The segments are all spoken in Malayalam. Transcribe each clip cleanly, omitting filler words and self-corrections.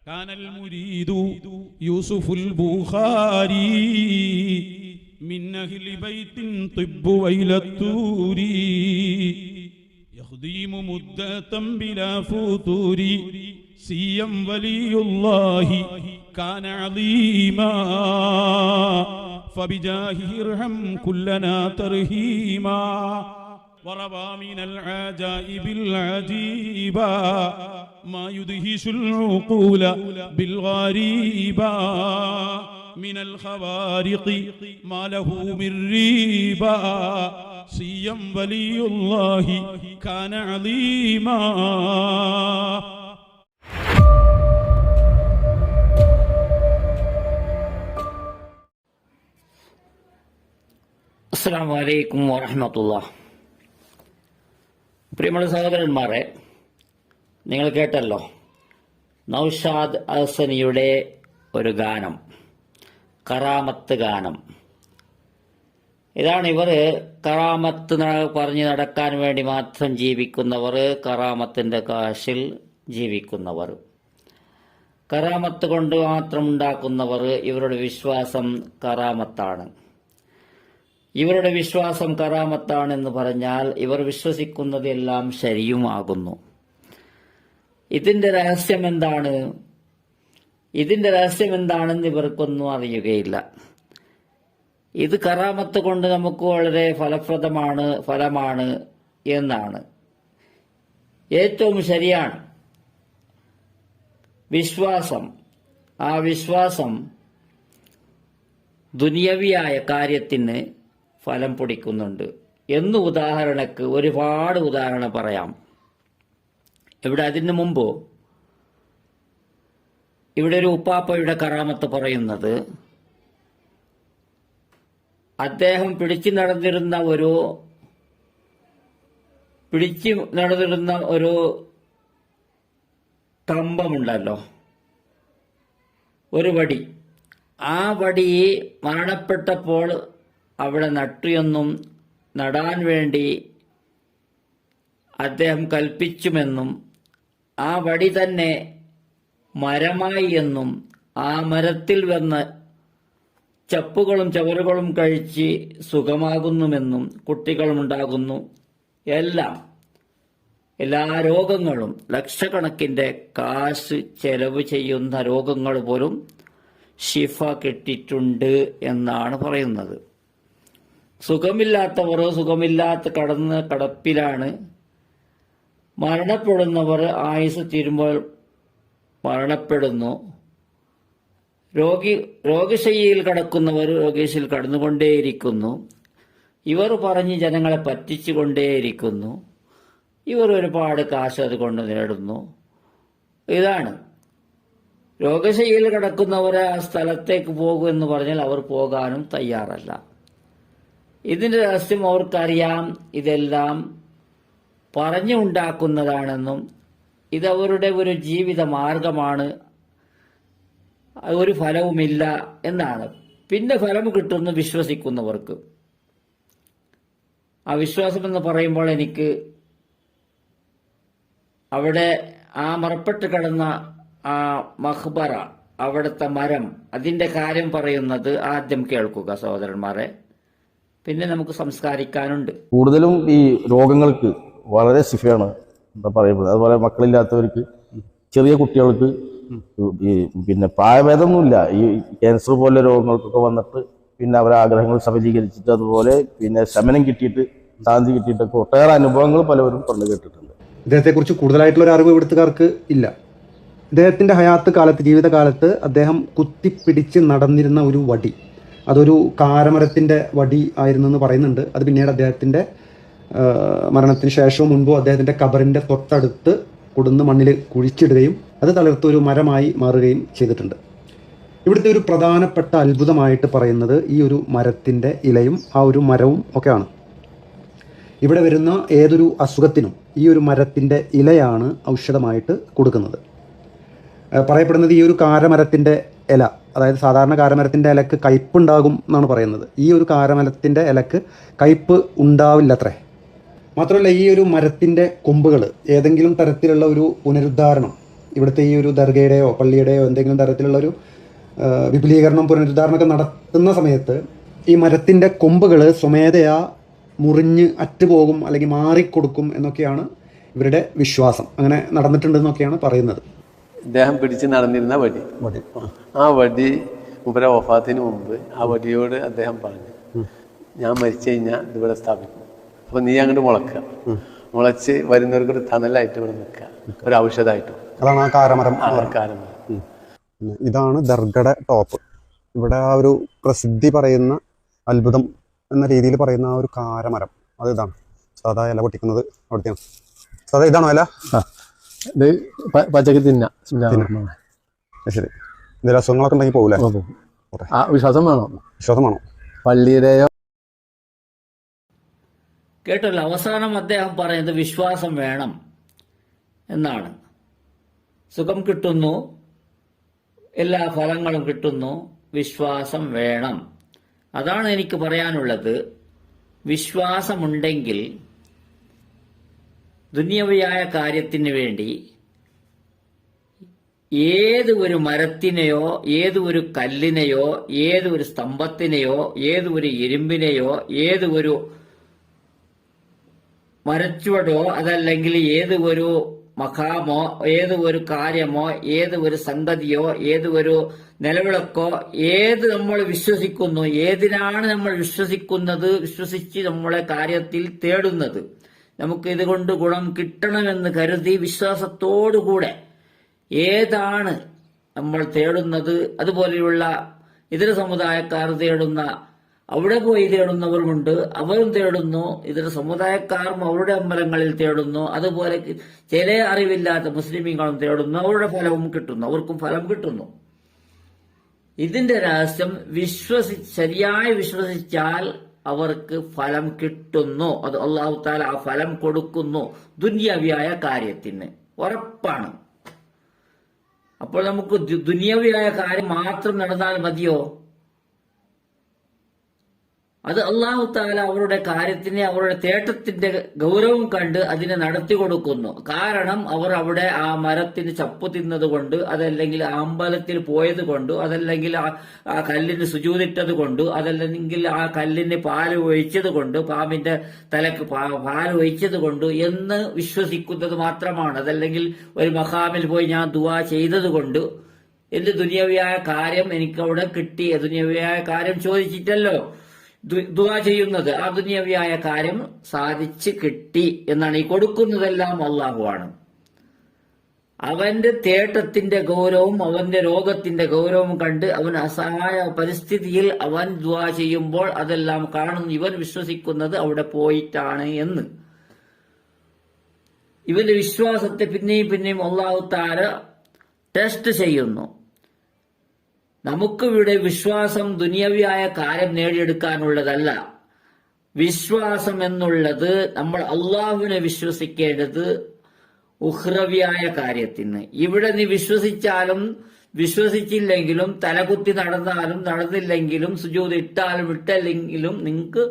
كان المريد يوسف البخاري من أهل بيت طب ويل التور يخدم مدة بلا فتور سيا ولي الله كان عظيما فبجاهه ارحم كلنا ترهيما وروى من العجائب العجيبة ما يدهش العقول بالغريبة من الخوارق ما له من ريبة سيا ولي الله كان عظيما. അസ്സലാമു അലൈക്കും വറഹ്മത്തുള്ളാഹി. പ്രിയമുള്ള സഹോദരന്മാരെ, നിങ്ങൾ കേട്ടല്ലോ നൗഷാദ് അഹ്സനിയുടെ ഒരു ഗാനം, കറാമത്ത് ഗാനം. ഇതാണ് ഇവർ കറാമത്ത് പറഞ്ഞ് നടക്കാൻ വേണ്ടി മാത്രം ജീവിക്കുന്നവർ, കറാമത്തിൻ്റെ കാശിൽ ജീവിക്കുന്നവർ, കറാമത്ത് കൊണ്ട് മാത്രം ഉണ്ടാക്കുന്നവർ. ഇവരുടെ വിശ്വാസം കറാമത്താണ്. ഇവരുടെ വിശ്വാസം കറാമത്താണെന്ന് പറഞ്ഞാൽ ഇവർ വിശ്വസിക്കുന്നതെല്ലാം ശരിയുമാകുന്നു. ഇതിന്റെ രഹസ്യം എന്താണ്? ഇതിന്റെ രഹസ്യം എന്താണെന്ന് ഇവർക്കൊന്നും അറിയുകയില്ല. ഇത് കറാമത്ത് കൊണ്ട് നമുക്ക് വളരെ ഫലമാണ് എന്നാണ്. ഏറ്റവും ശരിയാണ് വിശ്വാസം. ആ വിശ്വാസം ദുനിയവിയായ കാര്യത്തിന് ഫലം പൊടിക്കുന്നുണ്ട് എന്ന് ഉദാഹരണക്ക് ഒരുപാട് ഉദാഹരണം പറയാം. അതിനു മുമ്പ് ഇവിടെ ഒരു ഉപ്പാപ്പയുടെ കറാമത്ത് പറയുന്നത്, അദ്ദേഹം പിടിച്ചു നടന്നിരുന്ന ഒരു കമ്പമുണ്ടല്ലോ, ഒരു വടി. ആ വടി മരണപ്പെട്ടപ്പോൾ അവിടെ നട്ടുവെന്നും നടാൻ വേണ്ടി അദ്ദേഹം കൽപ്പിച്ചുമെന്നും ആ വടി തന്നെ മരമായി എന്നും ആ മരത്തിൽ വന്ന് ചപ്പുകളും ചവറുകളും കഴിച്ച് സുഖമാകുന്നുമെന്നും കുട്ടികളുമുണ്ടാകുന്നു. എല്ലാ രോഗങ്ങളും, ലക്ഷക്കണക്കിന്റെ കാശ് ചെലവ് ചെയ്യുന്ന രോഗങ്ങൾ പോലും ശിഫ കിട്ടിയിട്ടുണ്ട് എന്നാണ് പറയുന്നത്. സുഖമില്ലാത്ത കടപ്പിലാണ്. മരണപ്പെടുന്നവർ ആയുസ് തീരുമ്പോൾ മരണപ്പെടുന്നു. രോഗശയ്യയിൽ കിടക്കുന്നവർ രോഗശയിൽ കടന്നുകൊണ്ടേയിരിക്കുന്നു. ഇവർ പറഞ്ഞ് ജനങ്ങളെ പറ്റിച്ചുകൊണ്ടേയിരിക്കുന്നു. ഇവർ ഒരുപാട് കാശ് അതുകൊണ്ട് നേടുന്നു. ഇതാണ് രോഗശയ്യയിൽ കിടക്കുന്നവരെ ആ സ്ഥലത്തേക്ക് പോകുമെന്ന് പറഞ്ഞാൽ അവർ പോകാനും തയ്യാറല്ല. ഇതിന്റെ രഹസ്യം അവർക്കറിയാം. ഇതെല്ലാം പറഞ്ഞുണ്ടാക്കുന്നതാണെന്നും ഇതവരുടെ ഒരു ജീവിത മാർഗമാണ്, ഒരു ഫലവുമില്ല എന്നാണ്. പിന്നെ ഫലം കിട്ടുന്നു വിശ്വസിക്കുന്നവർക്ക്. ആ വിശ്വാസം എന്ന് പറയുമ്പോൾ എനിക്ക് അവിടെ ആ മറപ്പെട്ട് കിടന്ന ആ മഖ്ബറ, അവിടുത്തെ മരം, അതിന്റെ കാര്യം പറയുന്നത് ആദ്യം കേൾക്കുക സഹോദരന്മാരെ, പിന്നെ നമുക്ക് സംസ്കാരിക്കാനുണ്ട്. കൂടുതലും ഈ രോഗങ്ങൾക്ക് വളരെ ശിഫയാണ് എന്താ പറയുന്നത്. അതുപോലെ മക്കളില്ലാത്തവർക്ക്, ചെറിയ കുട്ടികൾക്ക്, ഈ പിന്നെ പ്രായഭേദമൊന്നുമില്ല. ഈ ക്യാൻസർ പോലെ രോഗങ്ങൾക്കൊക്കെ വന്നിട്ട് പിന്നെ അവരെ ആഗ്രഹങ്ങൾ സഫലീകരിച്ചിട്ട് അതുപോലെ പിന്നെ ശമനം കിട്ടിയിട്ട് ശാന്തി കിട്ടിയിട്ടൊക്കെ ഒട്ടേറെ അനുഭവങ്ങൾ പലവരും പറഞ്ഞു കേട്ടിട്ടുണ്ട്. ഇദ്ദേഹത്തെക്കുറിച്ച് കൂടുതലായിട്ടുള്ള ഒരു അറിവ് ഇവിടുത്തുകാർക്ക് ഇല്ല. ഇദ്ദേഹത്തിൻ്റെ ജീവിതകാലത്ത് അദ്ദേഹം കുത്തിപ്പിടിച്ച് നടന്നിരുന്ന ഒരു വടി, അതൊരു കാരമരത്തിൻ്റെ വടി ആയിരുന്നു എന്ന് പറയുന്നുണ്ട്. അത് പിന്നീട് അദ്ദേഹത്തിൻ്റെ മരണത്തിന് ശേഷവും മുൻപോ അദ്ദേഹത്തിൻ്റെ ഖബറിൻ്റെ തൊട്ടടുത്ത് കൊടുന്ന് മണ്ണിൽ കുഴിച്ചിടുകയും അത് തളിർത്തൊരു മരമായി മാറുകയും ചെയ്തിട്ടുണ്ട്. ഇവിടുത്തെ ഒരു പ്രധാനപ്പെട്ട അത്ഭുതമായിട്ട് പറയുന്നത് ഈ ഒരു മരത്തിൻ്റെ ഇലയും ആ ഒരു മരവും ഒക്കെയാണ്. ഇവിടെ വരുന്ന ഏതൊരു അസുഖത്തിനും ഈ ഒരു മരത്തിൻ്റെ ഇലയാണ് ഔഷധമായിട്ട് കൊടുക്കുന്നത്. പറയപ്പെടുന്നത് ഈ ഒരു കാരമരത്തിൻ്റെ ഇല, അതായത് സാധാരണ കാരമരത്തിൻ്റെ ഇലക്ക് കയ്പുണ്ടാകും എന്നാണ് പറയുന്നത്. ഈ ഒരു കാരമരത്തിൻ്റെ ഇലക്ക് കയ്പ് ഉണ്ടാവില്ലത്രേ. മാത്രമല്ല ഈ ഒരു മരത്തിൻ്റെ കൊമ്പുകൾ ഏതെങ്കിലും തരത്തിലുള്ള ഒരു പുനരുദ്ധാരണം ഇവിടുത്തെ ഈ ഒരു ദർഗയുടെയോ പള്ളിയുടെയോ എന്തെങ്കിലും തരത്തിലുള്ളൊരു വിപുലീകരണം പുനരുദ്ധാരണമൊക്കെ നടത്തുന്ന സമയത്ത് ഈ മരത്തിൻ്റെ കൊമ്പുകൾ സ്വമേധയാ മുറിഞ്ഞ് അറ്റുപോകും അല്ലെങ്കിൽ മാറിക്കൊടുക്കും എന്നൊക്കെയാണ് ഇവരുടെ വിശ്വാസം. അങ്ങനെ നടന്നിട്ടുണ്ടെന്നൊക്കെയാണ് പറയുന്നത്. ഇദ്ദേഹം പിടിച്ച് നടന്നിരുന്ന വടി, ആ വടി മൂപ്പരെ വഫാത്തിന് മുമ്പ് ആ വടിയോട് അദ്ദേഹം പറഞ്ഞു, ഞാൻ മരിച്ചു കഴിഞ്ഞാൽ ഇതിവിടെ സ്ഥാപിക്കും, അപ്പോൾ നീ അങ്ങോട്ട് മുളക്കുക, മുളച്ച് വരുന്നവർക്കൊരു തണലായിട്ട് ഇവിടെ നിൽക്കുക, ഒരു ഔഷധമായിട്ടും. അതാണ് ആ കാരമരം. ഇതാണ് ദർഗയുടെ ടോപ്പ്. ഇവിടെ ആ ഒരു പ്രസിദ്ധി പറയുന്ന അത്ഭുതം എന്ന രീതിയിൽ പറയുന്ന ആ ഒരു കാരമരം, അത് ഇതാണ്. സാധാ ഇല പൊട്ടിക്കുന്നത് അവിടുത്തെയാണ്. സാധാ ഇതാണോ ഇല? ഇത് പച്ചക്ക് തിന്നാ. ശരി. എന്തെങ്കിലും അസുഖങ്ങളൊക്കെ ഉണ്ടെങ്കിൽ പോകൂലേ? വിശ്വാസം വേണം. വിശ്വാസം വേണം. പള്ളിയുടെയോ കേട്ടല്ലോ, അവസാനം അദ്ദേഹം പറയുന്നത് വിശ്വാസം വേണം എന്നാണ്. സുഖം കിട്ടുന്നു, എല്ലാ ഫലങ്ങളും കിട്ടുന്നു, വിശ്വാസം വേണം. അതാണ് എനിക്ക് പറയാനുള്ളത്. വിശ്വാസമുണ്ടെങ്കിൽ ദുനിയവിയായ കാര്യത്തിന് വേണ്ടി ഏത് ഒരു മരത്തിനെയോ ഏത് ഒരു കല്ലിനെയോ ഏത് ഒരു സ്തംഭത്തിനെയോ ഏത് ഒരു ഇരുമ്പിനെയോ ഏത് ഒരു മരച്ചുവടോ അതല്ലെങ്കിൽ ഏത് ഒരു മഖാമോ ഏത് ഒരു കാര്യമോ ഏത് ഒരു സംഗതിയോ ഏത് ഒരു നിലവിളക്കോ ഏത് നമ്മൾ വിശ്വസിക്കുന്നു, ഏതിനാണ് നമ്മൾ വിശ്വസിക്കുന്നത്, വിശ്വസിച്ച് നമ്മളെ കാര്യത്തിൽ തേടുന്നത്, നമുക്ക് ഇതുകൊണ്ട് ഗുണം കിട്ടണമെന്ന് കരുതി വിശ്വാസത്തോടുകൂടെ ഏതാണ് നമ്മൾ തേടുന്നത്, അതുപോലെയുള്ള ഇതര സമുദായക്കാർ തേടുന്ന, അവിടെ പോയി തേടുന്നവരുമുണ്ട്, അവരും തേടുന്നു, ഇതര സമുദായക്കാരും അവരുടെ അമ്പലങ്ങളിൽ തേടുന്നു, അതുപോലെ ചില അറിവില്ലാത്ത മുസ്ലിമീങ്ങളും തേടുന്നു, അവരുടെ ഫലവും കിട്ടുന്നു, അവർക്കും ഫലം കിട്ടുന്നു. ഇതിന്റെ രഹസ്യം ശരിയായി വിശ്വസിച്ചാൽ അവർക്ക് ഫലം കിട്ടുന്നു. അത് അല്ലാഹു തആല ആ ഫലം കൊടുക്കുന്നു ദുനിയവിയായ കാര്യത്തിന്, ഉറപ്പാണ്. അപ്പോൾ നമുക്ക് ദുനിയവിയായ കാര്യം മാത്രം നടന്നാൽ മതിയോ? അത് അല്ലാഹു തആല അവരുടെ കാര്യത്തിനെ, അവരുടെ തേട്ടത്തിന്റെ ഗൗരവം കണ്ട് അതിനെ നടത്തി കൊടുക്കുന്നു. കാരണം അവർ അവിടെ ആ മരത്തിന് ചപ്പു തിന്നത് കൊണ്ട്, അതല്ലെങ്കിൽ ആ അമ്പലത്തിൽ പോയത് കൊണ്ട്, അതല്ലെങ്കിൽ ആ കല്ലിന് സുജൂദിട്ടത് കൊണ്ട്, അതല്ലെങ്കിൽ ആ കല്ലിന് പാല് ഒഴിച്ചത് കൊണ്ട്, പാമ്പിന്റെ തലക്ക് പാല് ഒഴിച്ചത് കൊണ്ട് എന്ന് വിശ്വസിക്കുന്നത് മാത്രമാണ്. അതല്ലെങ്കിൽ ഒരു മഖാമിൽ പോയി ഞാൻ ദുആ ചെയ്തത് കൊണ്ട് എന്റെ ദുനിയവിയായ കാര്യം എനിക്കവിടെ കിട്ടി, ദുനിയവിയായ കാര്യം ചോദിച്ചിട്ടല്ലോ ദുആ ചെയ്യുന്നത്, ആ ദുനിയവിയായ കാര്യം സാധിച്ച് കിട്ടി എന്നാണ്. ഈ കൊടുക്കുന്നതെല്ലാം അല്ലാഹുവാണ്. അവന്റെ തേട്ടത്തിന്റെ ഗൗരവവും അവന്റെ രോഗത്തിന്റെ ഗൗരവവും കണ്ട് അവൻ അസഹായ പരിസ്ഥിതിയിൽ അവൻ ദുആ ചെയ്യുമ്പോൾ അതെല്ലാം കാണുന്നു. ഇവൻ വിശ്വസിക്കുന്നത് അവിടെ പോയിട്ടാണ് എന്ന്. ഇവന്റെ വിശ്വാസത്തെ പിന്നെയും പിന്നെയും അല്ലാഹു തആല ടെസ്റ്റ് ചെയ്യുന്നു. നമുക്കിവിടെ വിശ്വാസം ദുനിയവിയായ കാര്യം നേടിയെടുക്കാനുള്ളതല്ല. വിശ്വാസം എന്നുള്ളത് നമ്മൾ അള്ളാഹുവിനെ വിശ്വസിക്കേണ്ടത് ഉഖ്റവിയായ കാര്യത്തിന്. ഇവിടെ നീ വിശ്വസിച്ചാലും വിശ്വസിച്ചില്ലെങ്കിലും, തലകുത്തി നടന്നാലും നടന്നില്ലെങ്കിലും, സുജൂദ് ഇട്ടാലും ഇട്ടല്ലെങ്കിലും നിങ്ങൾക്ക്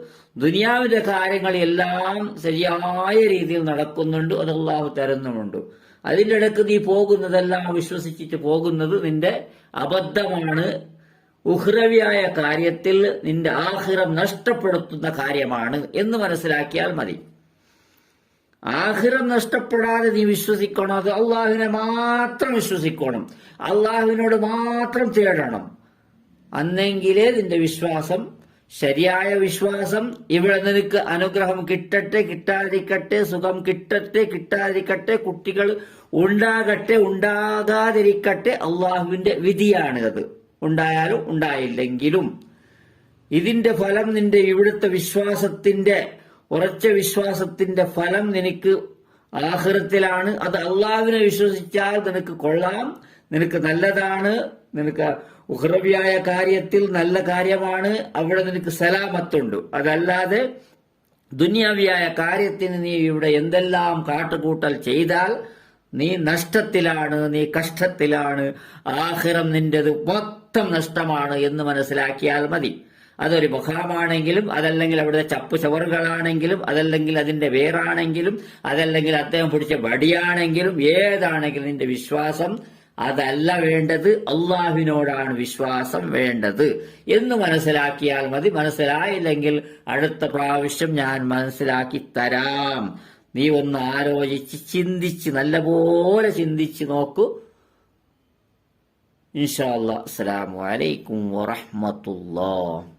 ദുനിയാവിന്റെ കാര്യങ്ങളെല്ലാം ശരിയായ രീതിയിൽ നടക്കുന്നുണ്ട്, അത് അള്ളാഹു തരുന്നുമുണ്ട്. അതിൻ്റെ ഇടയ്ക്ക് നീ പോകുന്നതെല്ലാം വിശ്വസിച്ചിട്ട് പോകുന്നത് നിന്റെ അബദ്ധമാണ്. ഉഖ്റവിയായ കാര്യത്തിൽ നിന്റെ ആഖിറം നഷ്ടപ്പെടുത്തുന്ന കാര്യമാണ് എന്ന് മനസ്സിലാക്കിയാൽ മതി. ആഖിറം നഷ്ടപ്പെടാതെ നീ വിശ്വസിക്കണം. അത് അള്ളാഹുവിനെ മാത്രം വിശ്വസിക്കണം, അള്ളാഹുവിനോട് മാത്രം തേടണം. അന്നെങ്കിലേ നിന്റെ വിശ്വാസം ശരിയായ വിശ്വാസം. ഇവിടെ നിനക്ക് അനുഗ്രഹം കിട്ടട്ടെ കിട്ടാതിരിക്കട്ടെ, സുഖം കിട്ടട്ടെ കിട്ടാതിരിക്കട്ടെ, കുട്ടികൾ ഉണ്ടാകട്ടെ ഉണ്ടാകാതിരിക്കട്ടെ, അള്ളാഹുവിന്റെ വിധിയാണ്. അത് ഉണ്ടായാലും ഉണ്ടായില്ലെങ്കിലും ഇതിന്റെ ഫലം നിന്റെ ഇവിടുത്തെ വിശ്വാസത്തിന്റെ, ഉറച്ച വിശ്വാസത്തിന്റെ ഫലം നിനക്ക് ആഖിറത്തിലാണ്. അത് അള്ളാഹുവിനെ വിശ്വസിച്ചാൽ നിനക്ക് കൊള്ളാം, നിനക്ക് നല്ലതാണ്, നിനക്ക് ഉഖ്റവിയായ കാര്യത്തിൽ നല്ല കാര്യമാണ്, അവിടെ നിനക്ക് സലാമത്തുണ്ട്. അതല്ലാതെ ദുനിയാവിയായ കാര്യത്തിന് നീ ഇവിടെ എന്തെല്ലാം കാട്ടുകൂട്ടൽ ചെയ്താൽ നീ നഷ്ടത്തിലാണ്, നീ കഷ്ടത്തിലാണ്, ആഖിറം നിന്റേത് മൊത്തം നഷ്ടമാണ് എന്ന് മനസ്സിലാക്കിയാൽ മതി. അതൊരു മഖാമാണെങ്കിലും, അതല്ലെങ്കിൽ അവിടുത്തെ ചപ്പ് ചവറുകളാണെങ്കിലും, അതല്ലെങ്കിൽ അതിന്റെ വേറാണെങ്കിലും, അതല്ലെങ്കിൽ അദ്ദേഹം പിടിച്ച വടിയാണെങ്കിലും, ഏതാണെങ്കിലും നിന്റെ വിശ്വാസം അതല്ല വേണ്ടത്, അള്ളാഹുവിനോടാണ് വിശ്വാസം വേണ്ടത് എന്ന് മനസ്സിലാക്കിയാൽ മതി. മനസ്സിലായില്ലെങ്കിൽ അടുത്ത പ്രാവശ്യം ഞാൻ മനസ്സിലാക്കി തരാം. നീ ഒന്ന് ആലോചിച്ച് ചിന്തിച്ച് നല്ലപോലെ ചിന്തിച്ച് നോക്കൂ. ഇൻഷാ അല്ലാഹ്. അസ്സലാമു അലൈക്കും വറഹ്മത്തുള്ളാഹി.